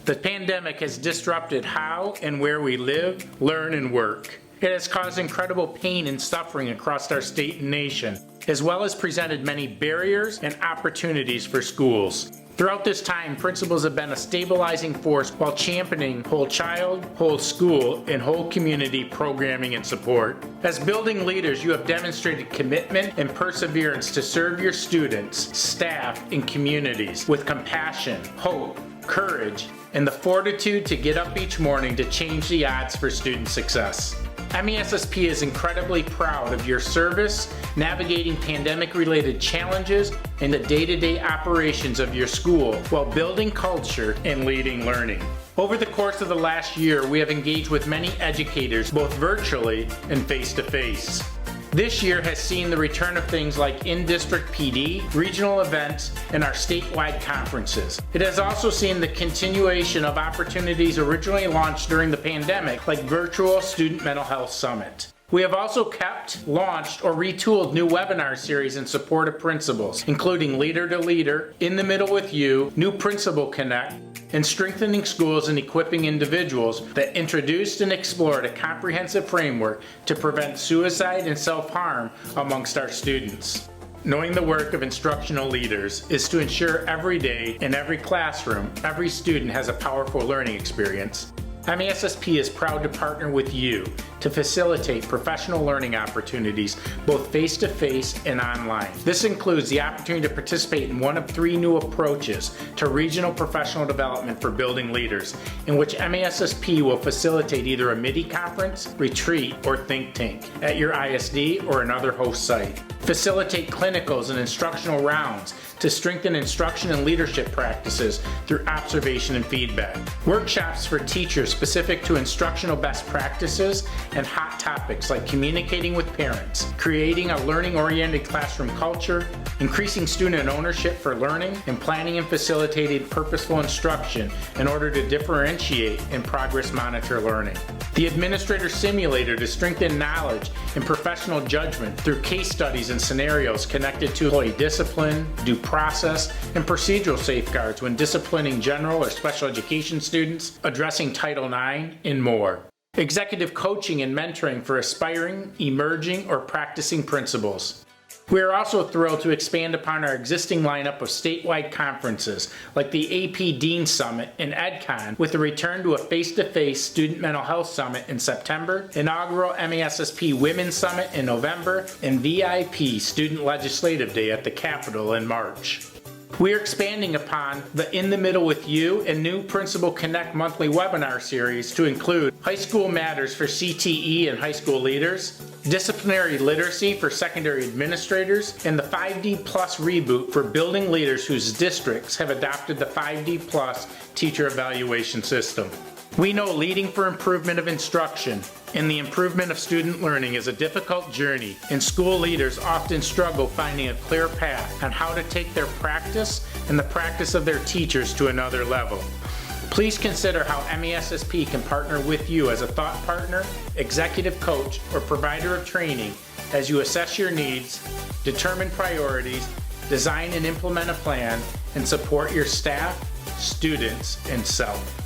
The pandemic has disrupted how and where we live, learn, and work. It has caused incredible pain and suffering across our state and nation, as well as presented many barriers and opportunities for schools. Throughout this time, principals have been a stabilizing force while championing whole child, whole school, and whole community programming and support. As building leaders, you have demonstrated commitment and perseverance to serve your students, staff, and communities with compassion, hope, courage, and the fortitude to get up each morning to change the odds for student success. MASSP is incredibly proud of your service, navigating pandemic-related challenges, and the day-to-day operations of your school while building culture and leading learning. Over the course of the last year, we have engaged with many educators, both virtually and face-to-face. This year has seen the return of things like in-district PD, regional events, and our statewide conferences. It has also seen the continuation of opportunities originally launched during the pandemic, like virtual Student Mental Health Summit. We have also kept, launched, or retooled new webinar series in support of principals, including Leader to Leader, In the Middle with You, New Principal Connect, and Strengthening Schools and Equipping Individuals that introduced and explored a comprehensive framework to prevent suicide and self-harm amongst our students. Knowing the work of instructional leaders is to ensure every day, in every classroom, every student has a powerful learning experience. MASSP is proud to partner with you to facilitate professional learning opportunities both face-to-face and online. This includes the opportunity to participate in one of 3 new approaches to regional professional development for building leaders, in which MASSP will facilitate either a mini conference, retreat, or think tank at your ISD or another host site. Facilitate clinicals and instructional rounds to strengthen instruction and leadership practices through observation and feedback. Workshops for teachers specific to instructional best practices and hot topics like communicating with parents, creating a learning-oriented classroom culture, increasing student ownership for learning, and planning and facilitating purposeful instruction in order to differentiate and progress monitor learning. The Administrator Simulator to strengthen knowledge and professional judgment through case studies and scenarios connected to employee discipline, due process, and procedural safeguards when disciplining general or special education students, addressing Title IX, and more. Executive coaching and mentoring for aspiring, emerging, or practicing principals. We are also thrilled to expand upon our existing lineup of statewide conferences like the AP Dean Summit and EdCon with a return to a face-to-face Student Mental Health Summit in September, inaugural MASSP Women's Summit in November, and VIP Student Legislative Day at the Capitol in March. We are expanding upon the In the Middle with You and new Principal Connect monthly webinar series to include High School Matters for CTE and high school leaders, Disciplinary Literacy for secondary administrators, and the 5D Plus reboot for building leaders whose districts have adopted the 5D Plus teacher evaluation system. We know leading for improvement of instruction and the improvement of student learning is a difficult journey, and school leaders often struggle finding a clear path on how to take their practice and the practice of their teachers to another level. Please consider how MASSP can partner with you as a thought partner, executive coach, or provider of training as you assess your needs, determine priorities, design and implement a plan, and support your staff, students, and self.